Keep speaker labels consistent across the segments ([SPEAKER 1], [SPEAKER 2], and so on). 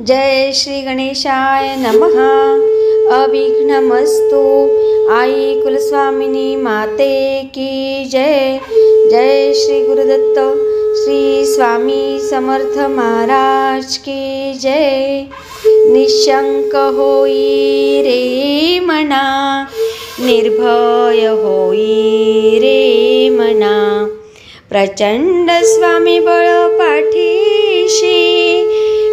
[SPEAKER 1] जय श्री गणेशाय नमः। अविघ्नमस्तु। आई कुलस्वामिनी माते की जय। जय श्री गुरुदत्त श्री स्वामी समर्थ महाराज की जय। निशंक होई रे मना, निर्भय होई रे मना, प्रचंड स्वामी बळ पाठीशी,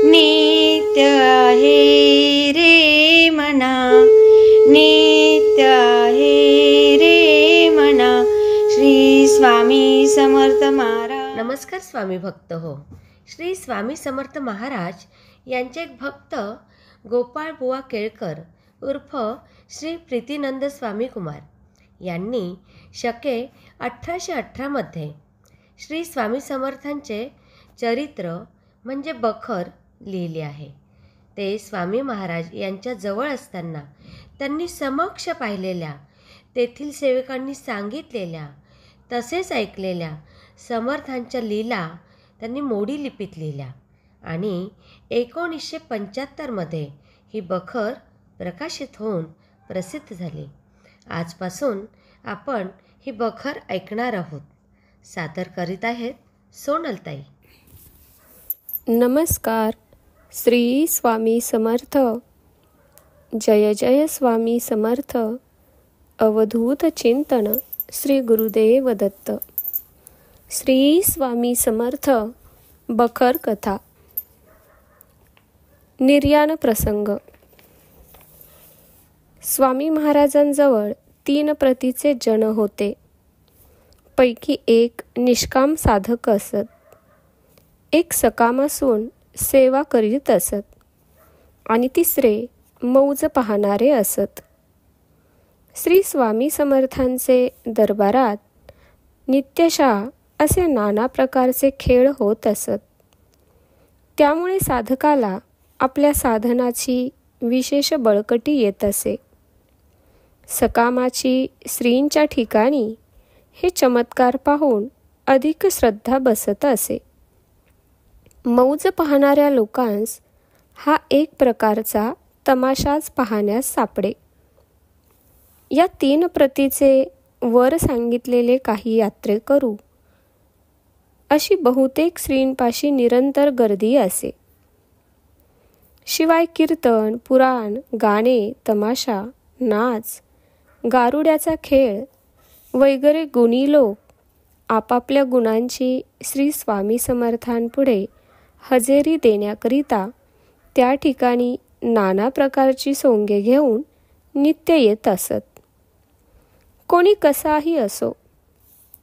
[SPEAKER 1] नित्य आहे रे मना, नित्य आहे रे मना। श्री स्वामी समर्थ महाराज।
[SPEAKER 2] नमस्कार स्वामी भक्त हो। श्री स्वामी समर्थ महाराज यांचे एक भक्त गोपाळ बुवा केळकर उर्फ श्री प्रीतीनंद स्वामी कुमार यांनी शके 1818 मध्ये श्री स्वामी समर्थांचे चरित्र म्हणजे बखर लिहिले आहे। ते स्वामी महाराज यांच्या जवळ असताना त्यांनी समक्ष पाहिलेल्या, तेथील सेवकांनी सांगितलेल्या तसेच ऐकलेल्या समर्थांच्या लीला त्यांनी मोडी लिपीत लिहिल्या आणि 1975 मध्ये ही बखर प्रकाशित होऊन प्रसिद्ध झाली। आजपासून आपण ही बखर ऐकणार आहोत। सादर करीत आहेत सोनलताई।
[SPEAKER 3] नमस्कार। श्री स्वामी समर्थ। जय जय स्वामी समर्थ। अवधूत चिंतन श्री गुरुदेव दत्त। श्री स्वामी समर्थ बखर कथा। निर्याण प्रसंग। स्वामी महाराजांजवळ 3 प्रतीचे जन होते, पैकी एक निष्काम साधक असत, एक सकाम असून सेवा करीत असत आणि तिसरे मौज पाहणारे असत। श्री स्वामी समर्थांचे दरबारात नित्यशः असे नाना प्रकारचे खेळ होत असत। त्यामुळे साधकाला आपल्या साधनाची विशेष बळकटी येत असे। सकामाची श्रींच्या ठिकाणी हे चमत्कार पाहून अधिक श्रद्धा बसत असे। मौज पाहणाऱ्या लोकांस हा एक प्रकारचा तमाशाच पाहण्यास सापडे। या 3 प्रतीचे वर सांगितलेले काही यात्रेकरू अशी बहुतेक श्रींपाशी निरंतर गर्दी असे। शिवाय कीर्तन, पुराण, गाणे, तमाशा, नाच, गारुड्याचा खेळ वगैरे गुणी लोक आपापल्या गुणांची श्री स्वामी समर्थांपुढे हजेरी देण्याकरिता त्या ठिकाणी नाना प्रकारची सोंगे घेऊन नित्य येत असत। कोणी कसाही असो,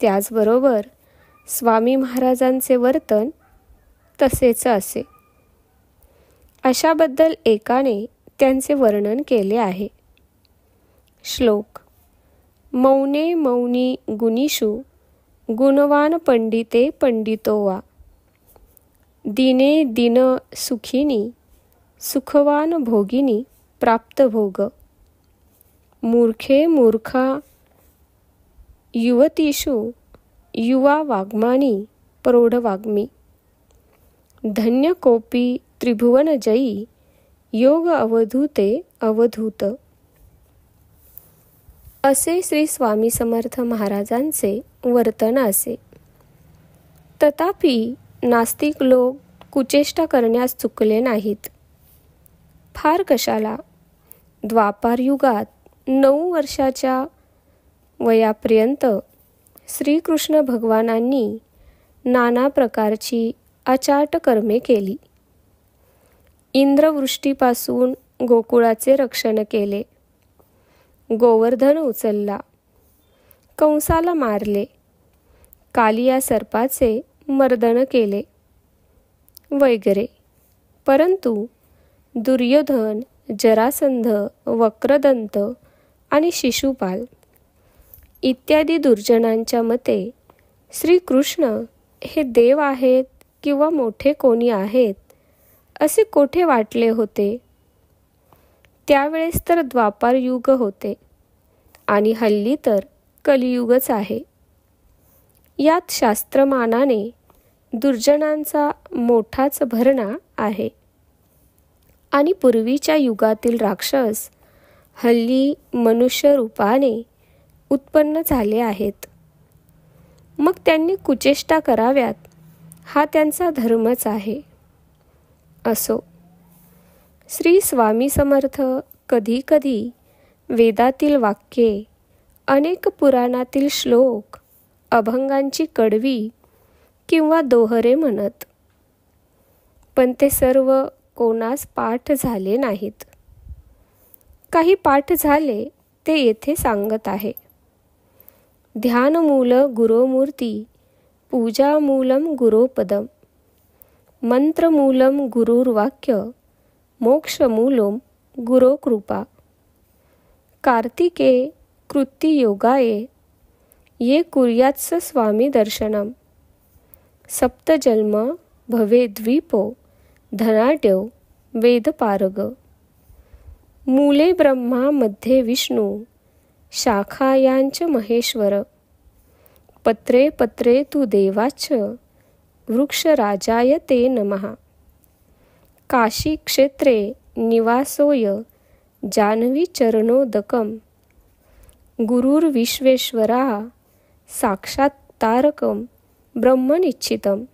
[SPEAKER 3] त्याचबरोबर स्वामी महाराजांचे वर्तन तसेच असे। अशाबद्दल एकाने त्यांचे वर्णन केले आहे। श्लोक। मौने मौनी गुणीषु, गुणवान पंडिते पंडितो वा, दिने दिन सुखिनी, सुखवान भोगिनी प्राप्त भोग, मूर्खे मूर्खा युवतीषु, युवा वाग्मानी प्रौढ वाग्मी, धन्य कोपी त्रिभुवन जयी, योग अवधूते अवधूत। असे श्री स्वामी समर्थ महाराजांचे वर्तन असे। तथापि नास्तिक लोक कुचेष्टा करण्यास चुकले नाहीत। फार कशाला, द्वापार युगात 9 वर्षाच्या वयापर्यंत श्रीकृष्ण भगवानांनी नाना प्रकारची अचाट कर्मे केली। इंद्रवृष्टीपासून गोकुळाचे रक्षण केले, गोवर्धन उचलला, कंसाला मारले, कालिया सर्पाचे मर्दन केले वगैरे। परंतु दुर्योधन, जरासंध, वक्रदंत आणि शिशुपाल इत्यादी दुर्जनांच्या मते श्रीकृष्ण हे देव आहेत किंवा मोठे कोणी आहेत असे कोठे वाटले होते। त्यावेळेस तर द्वापार युग होते आणि हल्ली तर कलियुगच आहे। यात शास्त्रमानाने दुर्जनांचा मोठाच भरणा आहे। आणि पूर्वीच्या युगातील राक्षस हल्ली मनुष्य रूपाने उत्पन्न झाले आहेत. मग त्यांनी कुचेष्टा कराव्यात हा त्यांचा धर्मच आहे. असो, श्री स्वामी समर्थ कधी कधी वेदातील वाक्ये, अनेक पुराणातील श्लोक, अभंगांची कडवी किंवा दोहरे म्हणत, पण ते सर्व कोणास पाठ झाले नाहीत. काही पाठ झाले ते येथे सांगत आहे. ध्यानमूल गुरोमूर्ती, पूजामूलम गुरोपदम, मंत्रमूलम गुरुर्वाक्य, मोक्षमूलम गुरोकृपा, कार्तिके कृत्तियोगाये ये कुर्यात्स स्वामी दर्शनम, सप्तजन्म भवेद्वीपो धनाढ्यो वेदपारग, मूले ब्रह्मा मध्ये विष्णू, शाखायांच महेश्वर, पत्रे पत्रे तु देवाच, वृक्षराजाय ते नमः, काशी क्षेत्रे निवासोय जान्हवी चरणोदकम, गुरुर्विश्वेश्वरा साक्षात्तारकम ब्रह्मनिश्चितम,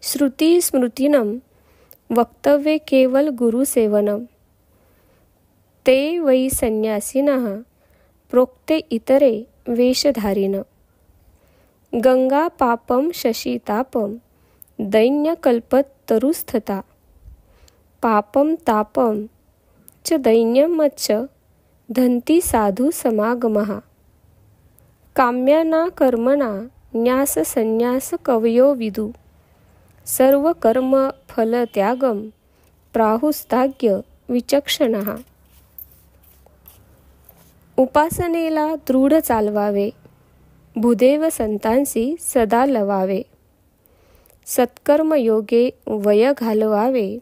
[SPEAKER 3] श्रुती स्मृतीनम वक्तव्ये केवल गुरुसेवनम, ते वै संन्यासिनः प्रोक्ते इतरे वेशधारिन, गंगा पापम शशीतापम दैन्यकल्पतरुस्थता, पापम तापम च दैन्यमच्च धन्ति साधु समागमः, काम्याना कर्मणा न्यास संन्यास कवयो विदु, सर्व कर्म फल त्यागम प्राहुस्ताग्य विचक्षणः, उपासनेला दृढ चालवावे, भूदेव संतांसी सदा लवावे, सत्कर्म योगे वय घालवावे,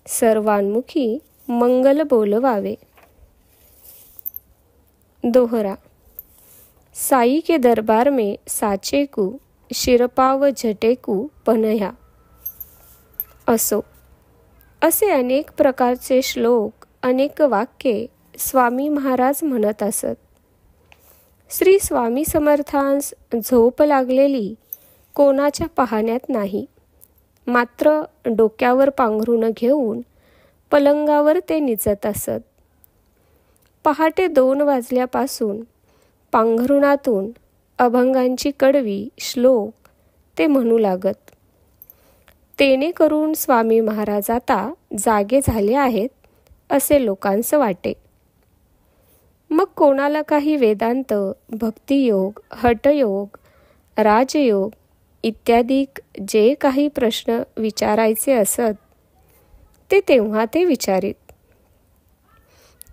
[SPEAKER 3] सर्वांमुखी मंगल बोलवावे. दोहरा. साई के दरबार में साचेकू शिरपाव झटेकू पन्ह्या. असो, असे अनेक प्रकारचे श्लोक, अनेक वाक्ये स्वामी महाराज म्हणत असत. श्री स्वामी समर्थांस झोप लागलेली कोणाच्या पाहण्यात नाही. मात्र डोक्यावर पांघरून घेऊन पलंगावर ते निजत असत. पहाटे 2 वाजल्यापासून पांघरुणातून अभंगांची कडवी श्लोक ते म्हणू लागत. तेने करून स्वामी महाराज आता जागे झाले आहेत असे लोकांस वाटे. मग कोणाला काही वेदांत, भक्तियोग, हठयोग, राजयोग इत्यादी जे काही प्रश्न विचारायचे असत ते तेव्हा ते विचारीत.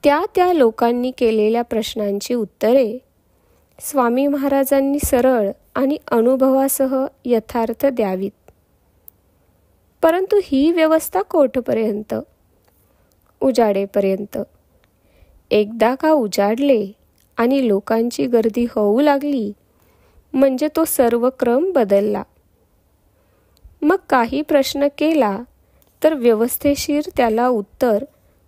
[SPEAKER 3] त्या लोकांनी केलेल्या प्रश्नांची उत्तरे स्वामी महाराजांनी सरळ आणि अनुभवासह यथार्थ द्यावीत. परंतु ही व्यवस्था कोठपर्यंत? उजाडेपर्यंत. एकदा का उजाडले आणि लोकांची गर्दी होऊ लागली म्हणजे तो सर्व क्रम बदलला. मग काही प्रश्न केला तर व्यवस्थेशीर त्याला उत्तर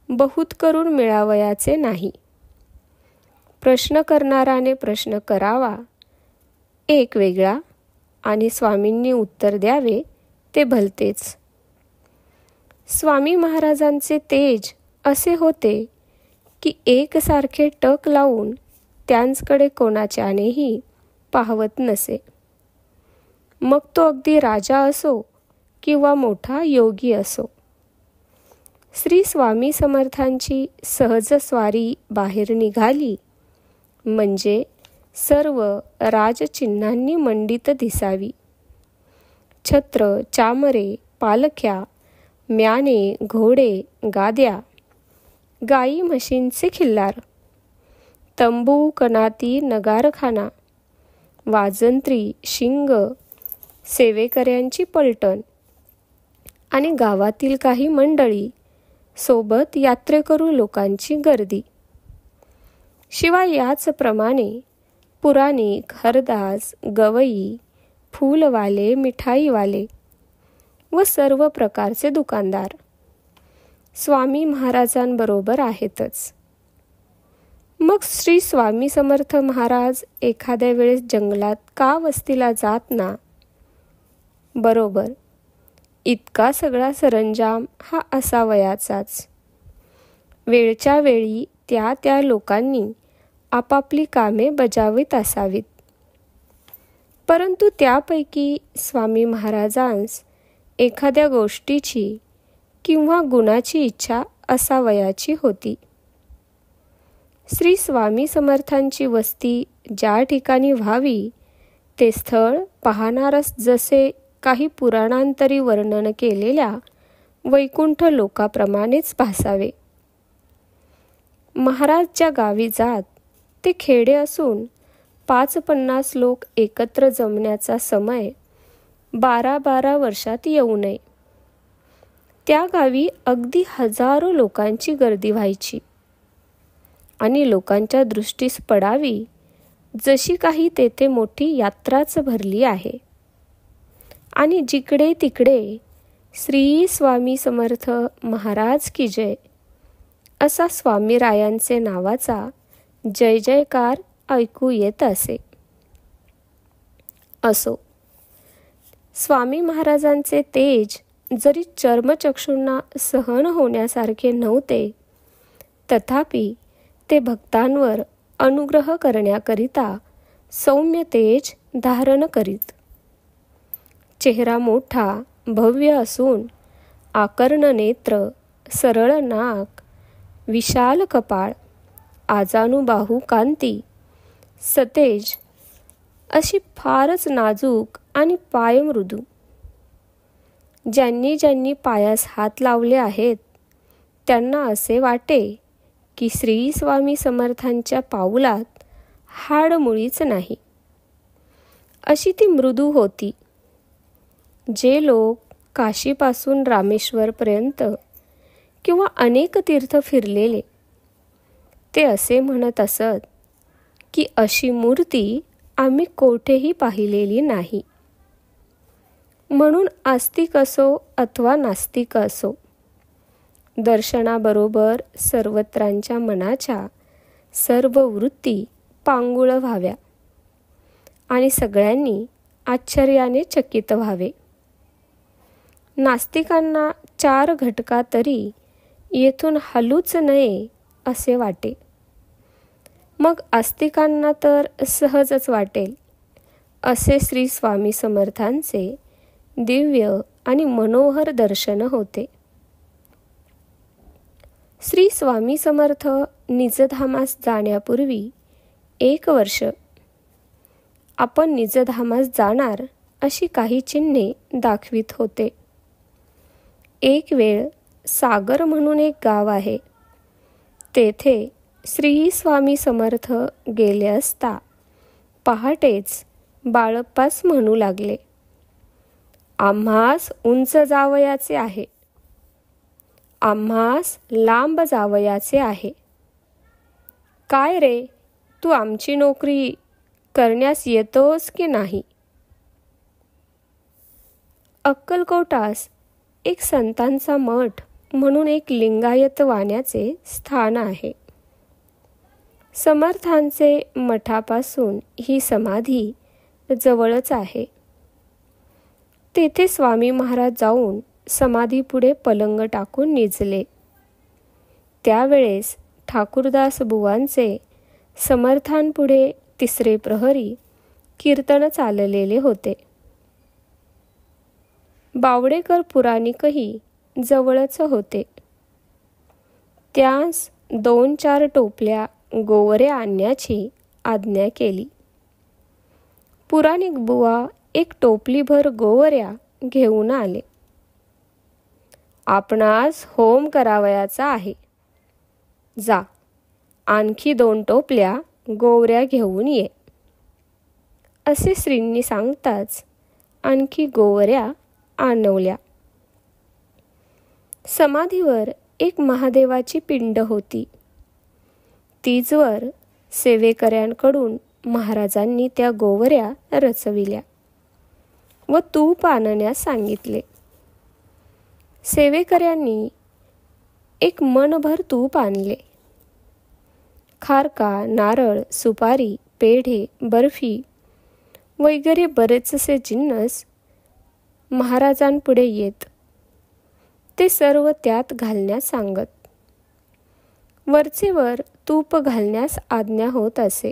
[SPEAKER 3] बहुत करून मिळावयाचे नाही. प्रश्न करणाराने प्रश्न करावा एक वेगळा आणि स्वामींनी उत्तर द्यावे ते भलतेच. स्वामी महाराजांचे तेज असे होते की एकसारखे टक लावून त्यांकडे कोणाच्यानेही पाहवत नसे. मग तो अगदी राजा असो किंवा मोठा योगी असो. श्री स्वामी समर्थांची सहज स्वारी बाहेर निघाली म्हणजे सर्व राजचिन्हांनी मंडित दिसावी. छत्र, चामरे, पालख्या, म्याने, घोडे, गाद्या, गाई म्हशींचे खिल्लार, तंबू, कनाती, नगारखाना, वाजंत्री, शिंग, सेवेकऱ्यांची पलटण आणि गावातील काही मंडळी सोबत यात्रेकरू लोकांची गर्दी. शिवाय याचप्रमाणे पुराणिक, हरदास, गवई, फूलवाले, मिठाईवाले व सर्व प्रकारचे दुकानदार. स्वामी महाराजांबरोबर आहेतच. मग श्री स्वामी समर्थ महाराज एखाद्या वेळेस जंगलात का वस्तीला जात ना? बरोबर, इतका सगळा सरंजाम हा असावयाचाच. वेळच्या वेळी त्या त्या लोकांनी आपापली कामे बजावित असावीत. परंतु त्यापैकी स्वामी महाराजांस एखाद्या गोष्टीची किंवा गुणाची इच्छा असावयाची होती. श्री स्वामी समर्थांची वस्ती ज्या ठिकाणी व्हावी ते स्थळ पाहणारच जसे काही पुराणांतरी वर्णन केलेल्या वैकुंठ लोकाप्रमाणेच भासावे. महाराज ज्या गावी जात ते खेडे असून 5-50 लोक एकत्र जमण्याचा समय 12-12 वर्षात येऊ नये. त्या गावी अगदी हजारो लोकांची गर्दी व्हायची आणि लोकांच्या दृष्टीस पडावी जशी काही तेथे मोठी यात्राच भरली आहे. आणि जिकडे तिकडे श्री स्वामी समर्थ महाराज की जय असा स्वामीरायांचे नावाचा जय जयकार ऐकू येत असे. असो, स्वामी महाराजांचे तेज जरी चर्मचक्षूंना सहन होण्यासारखे नव्हते, तथापि ते भक्तांवर अनुग्रह करण्याकरिता सौम्य तेज धारण करीत. चेहरा मोठा भव्य असून आकर्ण नेत्र, सरळ नाक, विशाल कपाळ, आजानुबाहू कांती, सतेज अशी फारच नाजूक आणि पाय मृदू. ज्यांनी ज्यांनी पायास हात लावले आहेत त्यांना असे वाटे की श्री स्वामी समर्थांच्या पाऊलात हाड मुळीच नाही, अशी ती मृदू होती. जे लोक काशीपासून रामेश्वरपर्यंत किंवा अनेक तीर्थ फिरलेले ते असे म्हणत असत की अशी मूर्ती आम्ही कोठेही पाहिलेली नाही. म्हणून आस्तिक असो अथवा नास्तिक असो, दर्शनाबरोबर सर्वत्रांच्या मनाच्या सर्व वृत्ती पांगुळ व्हाव्या आणि सगळ्यांनी आश्चर्याने चकित व्हावे. नास्तिकांना 4 घटका तरी येथून हलूच नये असे वाटे. मग आस्तिकांना तर सहजच वाटेल असे श्री स्वामी समर्थांचे दिव्य आणि मनोहर दर्शन होते. श्री स्वामी समर्थ निजधामास जाण्यापूर्वी 1 वर्ष आपण निजधामास जाणार अशी काही चिन्हे दाखवित होते. एक वेळ सागर म्हणून एक गाव आहे. तेथे श्री स्वामी समर्थ गेले असता पहाटेच बाळप्पास म्हणू लागले, आम्हास उंच जावयाचे आहे, आम्हास लांब जावयाचे आहे. काय रे, तू आमची नोकरी करण्यास येतोस की नाही? अक्कलकोटास एक संतांचा मठ म्हणून एक लिंगायत वाण्याचे स्थान आहे. समर्थांचे मठापासून ही समाधी जवळच आहे. तेथे स्वामी महाराज जाऊन समाधीपुढे पलंग टाकून निजले. त्यावेळेस ठाकूरदास बुवांचे समर्थांपुढे 3रे प्रहरी कीर्तन चाललेले होते. बावडेकर पुराणिकही जवळच होते. त्यास 2-4 टोपल्या गोवऱ्या आणण्याची आज्ञा केली. पुराणिक बुवा एक टोपलीभर गोवऱ्या घेऊन आले. आपणास होम करावयाचा आहे, जा आणखी 2 टोपल्या गोवऱ्या घेऊन ये, असे श्रींनी सांगताच आणखी गोवऱ्या आणवल्या. समाधीवर एक महादेवाची पिंड होती. तीजवर सेवेकऱ्यांकडून महाराजांनी त्या गोवऱ्या रचविल्या व तूप आणण्यास सांगितले. सेवेकऱ्यांनी एक मनभर तूप आणले. खारका, नारळ, सुपारी, पेढे, बर्फी वगैरे बरेचसे जिन्नस महाराजांपुढे येत. ते सर्व त्यात घालण्यास सांगत. वरचेवर तूप घालण्यास आज्ञा होत असे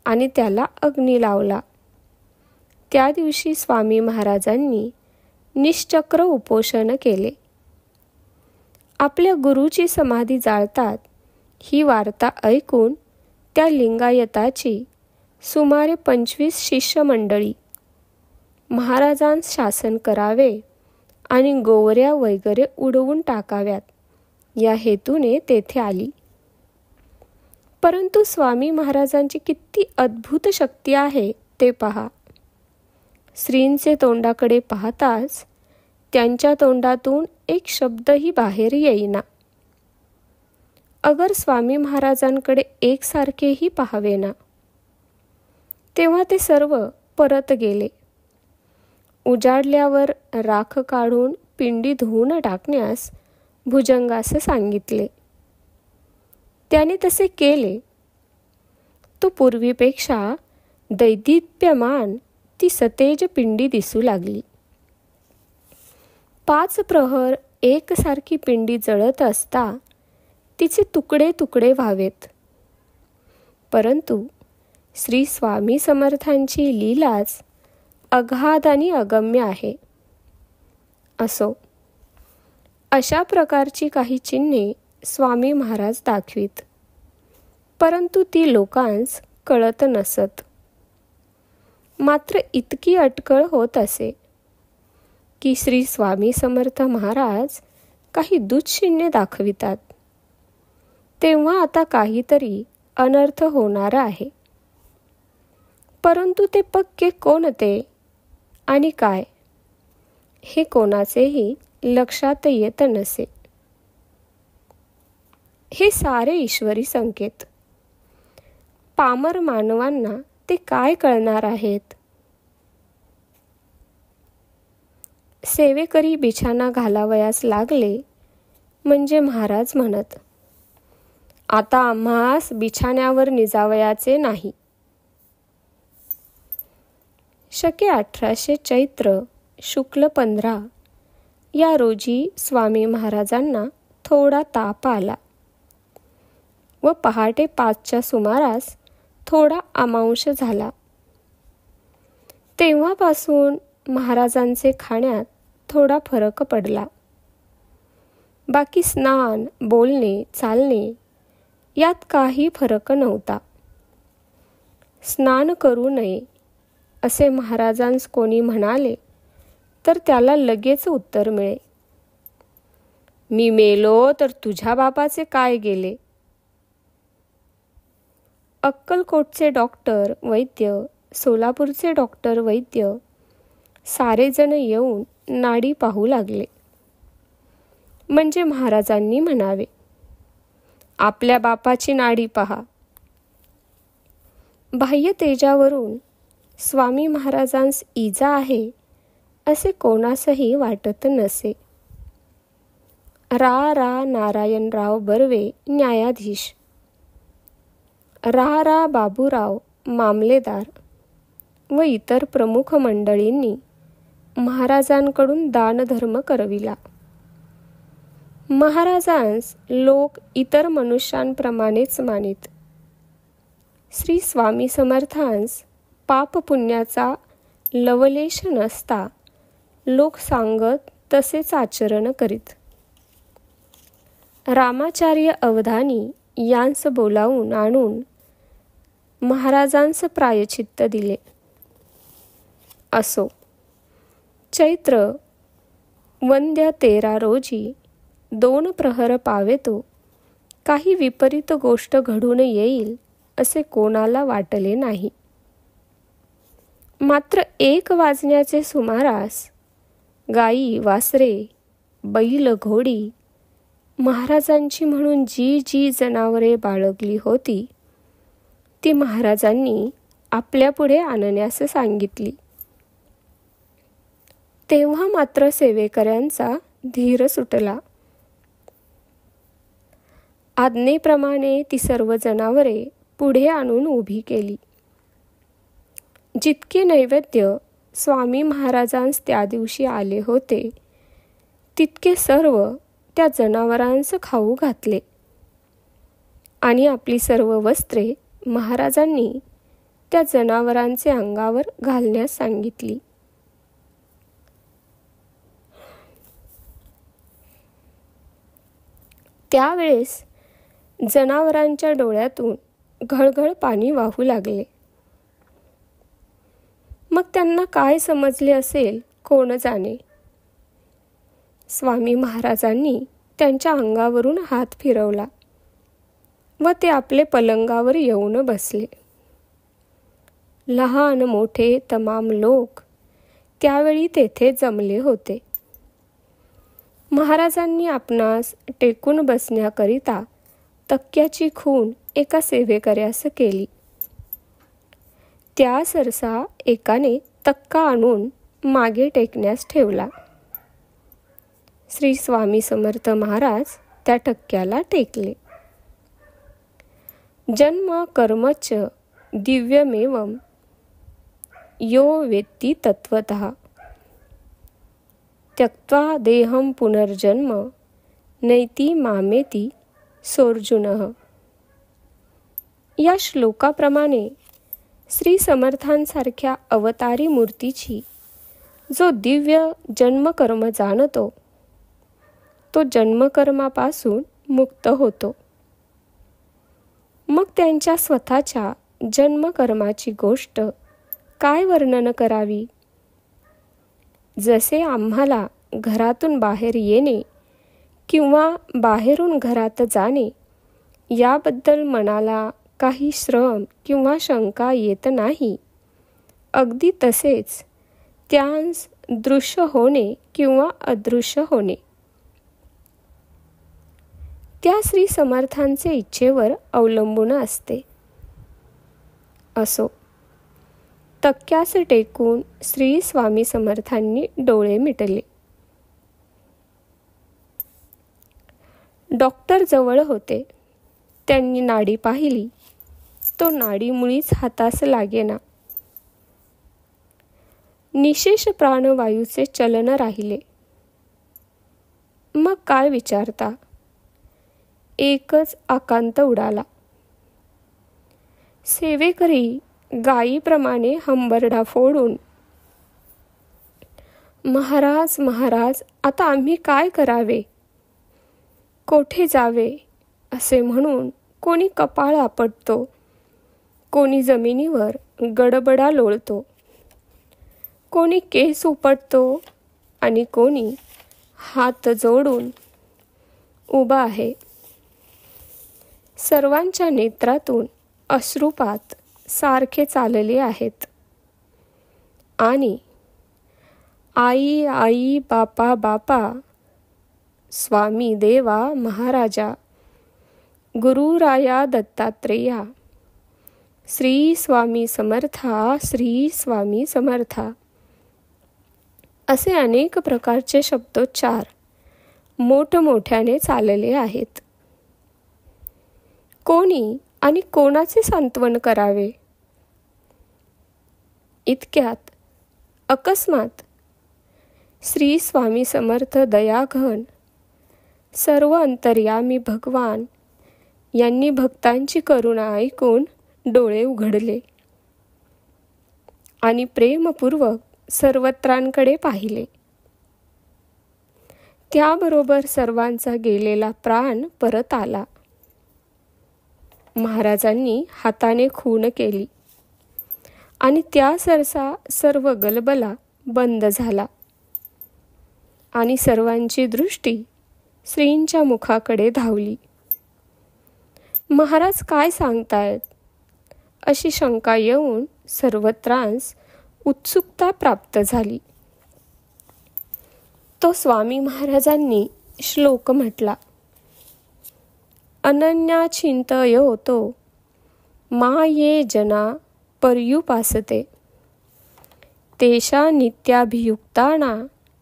[SPEAKER 3] आणि त्याला अग्नी लावला. त्या दिवशी स्वामी महाराजांनी निश्चक्र उपोषण केले. आपल्या गुरुची समाधी जाळतात ही वार्ता ऐकून त्या लिंगायताची सुमारे 25 शिष्यमंडळी महाराजांस शासन करावे आणि गोवऱ्या वगैरे उडवून टाकाव्यात या हेतूने तेथे आली. परंतु स्वामी महाराजांची किती अद्भुत शक्ती आहे ते पहा. श्रींचे तोंडाकडे पाहताच त्यांच्या तोंडातून एक शब्दही बाहेर येईना. अगर स्वामी महाराजांकडे एकसारखेही पाहावेना. तेव्हा ते सर्व परत गेले. उजाडल्यावर राख काढून पिंडी धुवून टाकण्यास भुजंगास सांगितले. त्याने तसे केले. तो पूर्वीपेक्षा दैदिप्यमान ती सतेज पिंडी दिसू लागली. 5 प्रहर एकसारखी पिंडी जळत असता तिचे तुकडे तुकडे व्हावेत. परंतु श्री स्वामी समर्थांची लीलाच अगाध आणि अगम्य आहे. असो, अशा प्रकारची काही चिन्हे स्वामी महाराज दाखवीत, परंतु ती लोकांस कळत नसत. मात्र इतकी अटकळ होत असे की श्री स्वामी समर्थ महाराज काही दुःचिन्हे दाखवितात, तेव्हा आता काहीतरी अनर्थ होणार आहे. परंतु ते पक्के कोणते आणि काय हे कोणाचेही लक्षात येत नसे. हे सारे ईश्वरी संकेत. पामर मानवांना ते काय कळणार आहेत. सेवेकरी बिछाना घालावयास लागले म्हणजे महाराज म्हणत, आता आम्हास बिछाण्यावर निजावयाचे नाही. शके 1800 चैत्र शुक्ल 15 या रोजी स्वामी महाराजांना थोडा ताप आला व पहाटे 5च्या सुमारास थोडा अमांश झाला. तेव्हापासून महाराजांचे खाण्यात थोडा फरक पडला. बाकी स्नान, बोलणे, चालणे यात काही फरक नव्हता. स्नान करू नये असे महाराजांस कोणी म्हणाले तर त्याला लगेच उत्तर मिळे, मी मेलो तर तुझ्या बापाचे काय गेले. अक्कलकोटचे डॉक्टर वैद्य, सोलापूरचे डॉक्टर वैद्य सारेजण येऊन नाडी पाहू लागले. म्हणजे महाराजांनी म्हणावे, आपल्या बापाची नाडी पहा. बाह्य तेजावरून स्वामी महाराजांस इजा आहे असे कोणासही वाटत नसे. रा नारायणराव बर्वे न्यायाधीश, रा बाबूराव मामलेदार व इतर प्रमुख मंडळींनी महाराजांकडून दानधर्म करविला. महाराजांस लोक इतर मनुष्यांप्रमाणेच मानित. श्री स्वामी समर्थांस पाप पुण्याचा लवलेश नसता लोक सांगत तसेच आचरण करीत. रामाचार्य अवधानी यांस बोलावून आणून महाराजांस प्रायचित्त दिले. असो, चैत्र वंद्य 13 रोजी 2 प्रहर पावेतो काही विपरीत गोष्ट घडून येईल असे कोणाला वाटले नाही. मात्र 1 वाजण्याचे सुमारास गाई, वासरे, बैल, घोडी महाराजांची म्हणून जी जनावरे बाळगली होती ती महाराजांनी आपल्यापुढे आणण्यास सांगितली. तेव्हा मात्र सेवेकऱ्यांचा धीर सुटला. आज्ञेप्रमाणे ती सर्व जनावरे पुढे आणून उभी केली. जितके नैवेद्य स्वामी महाराजांस त्या दिवशी आले होते तितके सर्व त्या जनावरांस खाऊ घातले आणि आपली सर्व वस्त्रे महाराजांनी त्या जनावरांचे अंगावर घालण्यास सांगितली. त्यावेळेस जनावरांच्या डोळ्यातून घळघळ पाणी वाहू लागले. मग त्यांना काय समजले असेल कोण जाणे. स्वामी महाराजांनी त्यांच्या अंगावरून हात फिरवला व ते आपले पलंगावर येऊन बसले. लहान मोठे तमाम लोक त्यावेळी तेथे जमले होते. महाराजांनी आपणास टेकून बसण्याकरिता तक्क्याची खूण एका सेवेकऱ्यास केली. त्या सरसा एकाने तक्का आणून मागे टेकण्यास ठेवला. श्री स्वामी समर्थ महाराज त्या टक्क्याला टेकले. जन्म कर्मच दिव्यमेवं यो वेत्ती तत्वतः त्यक्त्वा देहं पुनर्जन्म नैति मामेति सोऽर्जुनः. या श्लोकाप्रमाणे श्री समर्थांसारख्या अवतारी मूर्तीची जो दिव्य जन्मकर्म जाणतो तो जन्मकर्मापासून मुक्त होतो. मग त्यांच्या स्वतःच्या जन्मकर्माची गोष्ट काय वर्णन करावी. जसे आम्हाला घरातून बाहेर येणे किंवा बाहेरून घरात जाणे याबद्दल मनाला काही श्रम किंवा शंका येत नाही, अगदी तसेच त्यांस दृश्य होणे किंवा अदृश्य होणे त्या श्री समर्थांचे इच्छेवर अवलंबून असते. असो, तक्क्यास टेकून श्री स्वामी समर्थांनी डोळे मिटले. डॉक्टर जवळ होते. त्यांनी नाडी पाहिली. तो नाडी मुळीच हातास लागेना. निशेष प्राणवायूचे चलन राहिले. मग काय विचारता, एकच आकांत उडाला. सेवेकरी गायीप्रमाणे हंबरडा फोडून, महाराज महाराज, आता आम्ही काय करावे, कोठे जावे असे म्हणून कोणी कपाळ आपटतो, कोणी जमिनीवर गडबडा लोळतो, कोणी केस उपटतो आणि कोणी हात जोडून उभा आहे. सर्वांच्या नेत्रातून अश्रुपात सारखे चालले आहेत आणि आई आई, बापा बापा, स्वामी देवा महाराजा, गुरुराया दत्तात्रेया, श्री स्वामी समर्था, श्री स्वामी समर्था असे अनेक प्रकारचे शब्दोच्चार मोठमोठ्याने चालले आहेत. कोणी आणि कोणाचे सांत्वन करावे. इतक्यात अकस्मात श्री स्वामी समर्थ दयाघन सर्व अंतर्यामी भगवान यांनी भक्तांची करुणा ऐकून डोळे उघडले आणि प्रेमपूर्वक सर्वत्रांकडे पाहिले. त्याबरोबर सर्वांचा गेलेला प्राण परत आला. महाराजांनी हाताने खूण केली आणि त्या सरसा सर्व गलबला बंद झाला आणि सर्वांची दृष्टी श्रींच्या मुखाकडे धावली. महाराज काय सांगतायत अशी शंका येऊन सर्वत्रांस उत्सुकता प्राप्त झाली. तो स्वामी महाराजांनी श्लोक म्हटला. अनन्या चिंतयतो मा ये जना पर्युपासते तेषा नित्याभियुक्ताना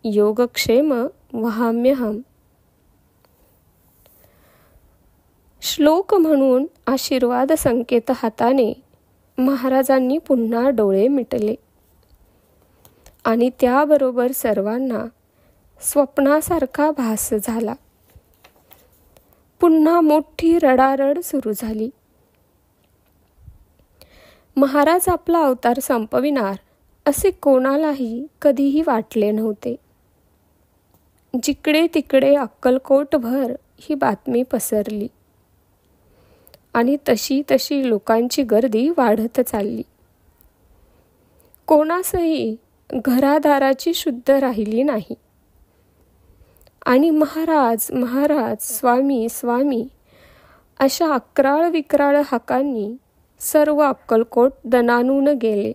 [SPEAKER 3] योगक्षेम वहाम्यहम्. श्लोक म्हणून आशीर्वाद संकेत हाताने महाराजांनी पुन्हा डोळे मिटले आणि त्याबरोबर सर्वांना स्वप्नासारखा भास झाला. पुन्हा मोठी रडारड सुरू झाली. महाराज आपला अवतार संपविणार असे कोणालाही कधीही वाटले नव्हते. जिकडे तिकडे अक्कलकोटभर ही बातमी पसरली आणि तशी तशी लोकांची गर्दी वाढत चालली. कोणासही घरादाराची शुद्ध राहिली नाही आणि महाराज महाराज, स्वामी स्वामी अशा अक्राळ विक्राळ हाकांनी सर्व अक्कलकोट दणाणून गेले.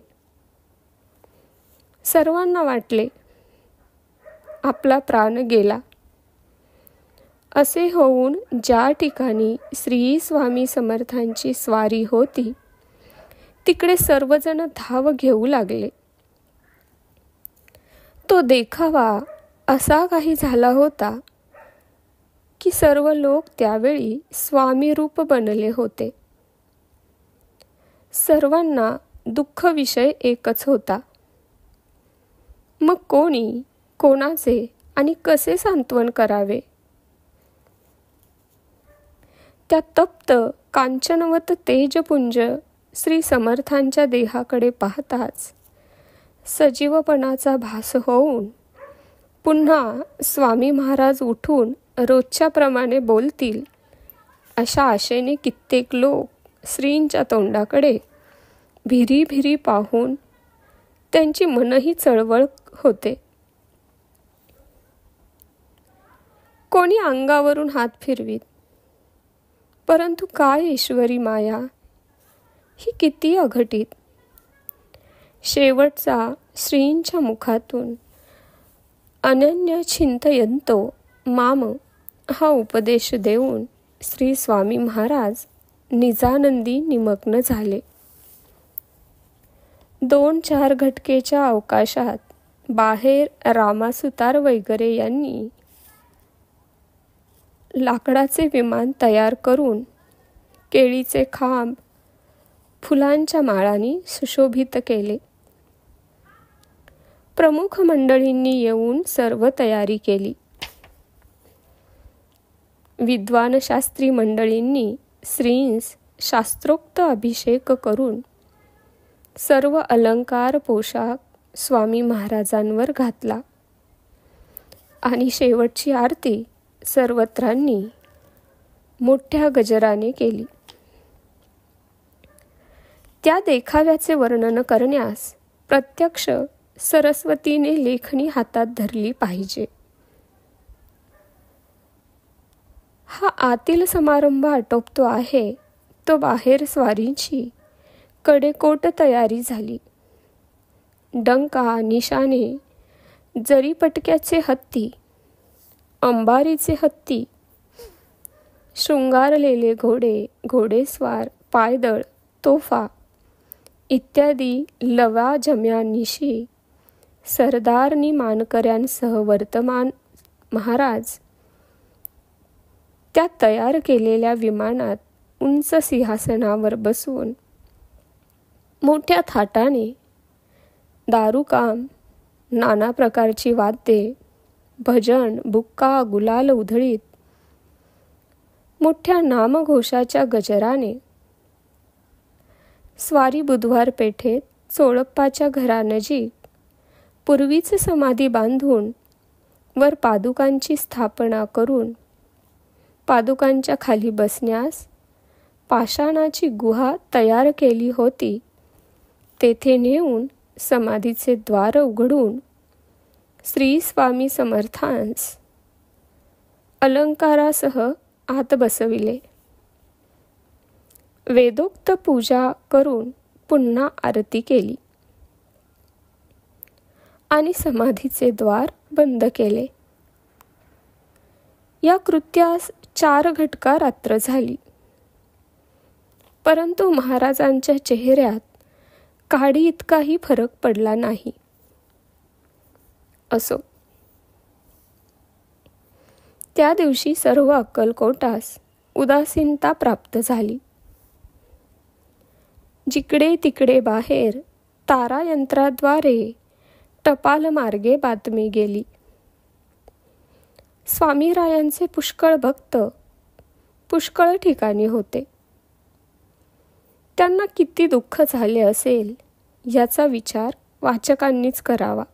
[SPEAKER 3] सर्वांना वाटले आपला प्राण गेला. असे होऊन ज्या ठिकाणी श्री स्वामी समर्थांची स्वारी होती तिकडे सर्वजण धाव घेऊ लागले. तो देखावा असा काही झाला होता की सर्व लोक त्यावेळी स्वामी रूप बनले होते. सर्वांना दुःख विषय एकच होता. मग कोणी कोणाचे आणि कसे सांत्वन करावे? त्या तप्त कांचनवत तेजपुंज श्री समर्थांच्या देहाकडे पाहताच सजीवपणाचा भास होऊन पुन्हा स्वामी महाराज उठून रोजच्या प्रमाणे बोलतील अशा आशेने कित्येक लोक श्रींच्या तोंडाकडे भिरी भिरी पाहून त्यांची मनही चळवळ होते. कोणी अंगावरून हात फिरवीत, परंतु काय ईश्वरी माया, ही किती अघटित. शेवटचा श्रींच्या मुखातून अनन्य चिंतयंतो माम हा उपदेश देऊन श्री स्वामी महाराज निजानंदी निमग्न झाले. 2-4 घटकेच्या अवकाशात बाहेर रामासुतार वगैरे यांनी लाकडाचे विमान तयार करून केळीचे खांब फुलांच्या माळांनी सुशोभित केले. प्रमुख मंडळींनी येऊन सर्व तयारी केली. विद्वान शास्त्री मंडळींनी श्रींस शास्त्रोक्त अभिषेक करून सर्व अलंकार पोशाख स्वामी महाराजांवर घातला आणि शेवटची आरती सर्वत्रांनी मोठ्या गजराने केली. त्या देखाव्याचे वर्णन करण्यास प्रत्यक्ष सरस्वतीने लेखणी हातात धरली पाहिजे. हा आतील समारंभ आटोपतो आहे तो बाहेर स्वारींची कडेकोट तयारी झाली. डंका, निशाणे, जरीपटक्याचे हत्ती, अंबारीचे हत्ती, शृंगारलेले घोडे, घोडेस्वार, पायदळ, तोफा इत्यादी लवाजम्यांनिशी सरदारनी मानकऱ्यांसह वर्तमान महाराज त्या तयार केलेल्या विमानात उंच सिंहासनावर बसून मोठ्या थाटाने दारूकाम, नाना प्रकारची वाद्ये, भजन, बुक्का, गुलाल उधळीत मोठ्या नामघोषाच्या गजराने स्वारी बुधवार पेठेत चोळप्पाच्या घरानजीक पूर्वीच समाधी बांधून वर पादुकांची स्थापना करून पादुकांच्या खाली बसण्यास पाषाणाची गुहा तयार केली होती. तेथे नेऊन समाधीचे द्वार उघडून श्री स्वामी समर्थांस अलंकारासह आत बसविले. वेदोक्त पूजा करून पुन्हा आरती केली आणि समाधीचे द्वार बंद केले. या कृत्यास 4 घटका रात्र झाली, परंतु महाराजांच्या चेहऱ्यात काडी इतकाही फरक पडला नाही. असो, त्या दिवशी सर्व अक्कलकोटास उदासीनता प्राप्त झाली. जिकडे तिकडे बाहेर तारायंत्राद्वारे टपाल मार्गे बातमी गेली. स्वामीरायांचे पुष्कळ भक्त पुष्कळ ठिकाणी होते. त्यांना किती दुःख झाले असेल याचा विचार वाचकांनीच करावा.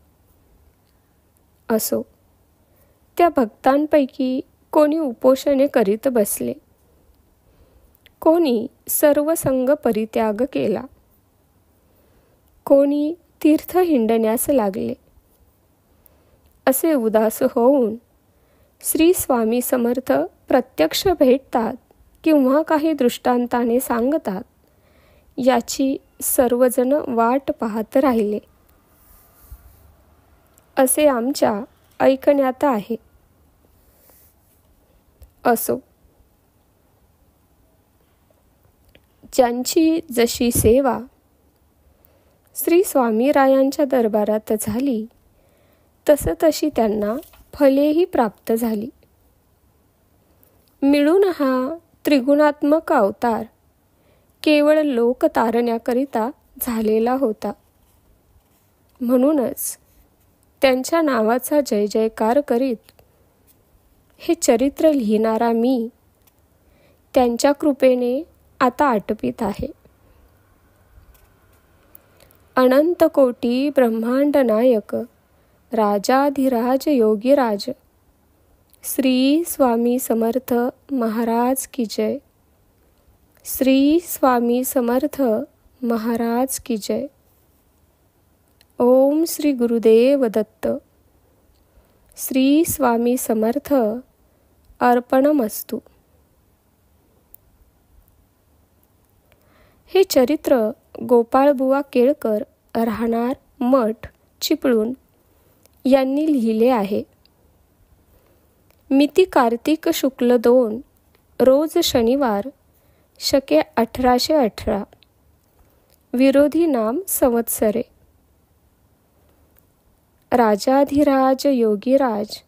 [SPEAKER 3] असो, त्या भक्तांपैकी कोणी उपोषणे करीत बसले, कोणी सर्व संग परित्याग केला, कोणी तीर्थ हिंडण्यास लागले. असे उदास होऊन श्री स्वामी समर्थ प्रत्यक्ष भेटतात किंवा काही दृष्टांताने सांगतात याची सर्वजण वाट पाहत राहिले. असे आमच्या ऐकण्यात आहे. असो, ज्यांची जशी सेवा श्री स्वामीरायांच्या दरबारात झाली तशी त्यांना फलेही प्राप्त झाली. मिळून हा त्रिगुणात्मक अवतार केवळ लोक तारण्याकरिता झालेला होता. म्हणूनच त्यांच्या नावाचा जय जयकार करीत हे चरित्र लिहिणारा मी त्यांच्या कृपेने आता आटपीत आहे. अनंत कोटी ब्रह्मांड नायक राजाधिराज योगीराज श्री स्वामी समर्थ महाराज की जय. श्री स्वामी समर्थ महाराज की जय. ओम श्री गुरुदेव दत्त. श्री स्वामी समर्थ अर्पणमस्तु. हे चरित्र गोपाळबुवा केळकर राहणार मठ चिपळूण यांनी लिहिले आहे. मिती कार्तिक शुक्ल 2 रोज शनिवार शके 1818. विरोधी नाम संवत्सरे. राजाधिराज योगीराज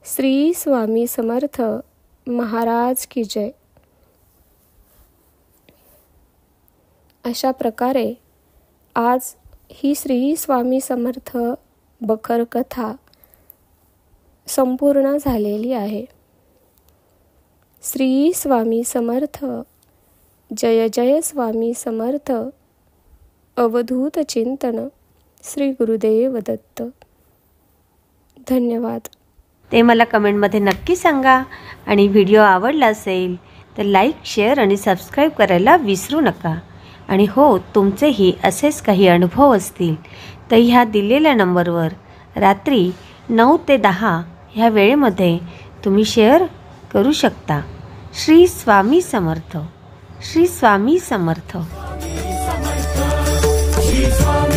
[SPEAKER 3] श्री स्वामी समर्थ महाराज की जय. अशा प्रकारे आज ही श्री स्वामी समर्थ बखर कथा संपूर्ण झालेली आहे. श्री स्वामी समर्थ. जय जय स्वामी समर्थ. अवधूत चिंतन. श्री गुरुदेव दत्त. धन्यवाद.
[SPEAKER 2] ते मला कमेंटमध्ये नक्की सांगा. आणि व्हिडिओ आवडला असेल तर लाईक, शेअर आणि सबस्क्राईब करायला विसरू नका. आणि हो, तुमचेही असेच काही अनुभव असतील तर ह्या दिलेल्या नंबरवर रात्री 9 ते 10 ह्या वेळेमध्ये तुम्ही शेअर करू शकता. श्री स्वामी समर्थ. श्री स्वामी समर्थ.
[SPEAKER 4] श्री स्वामी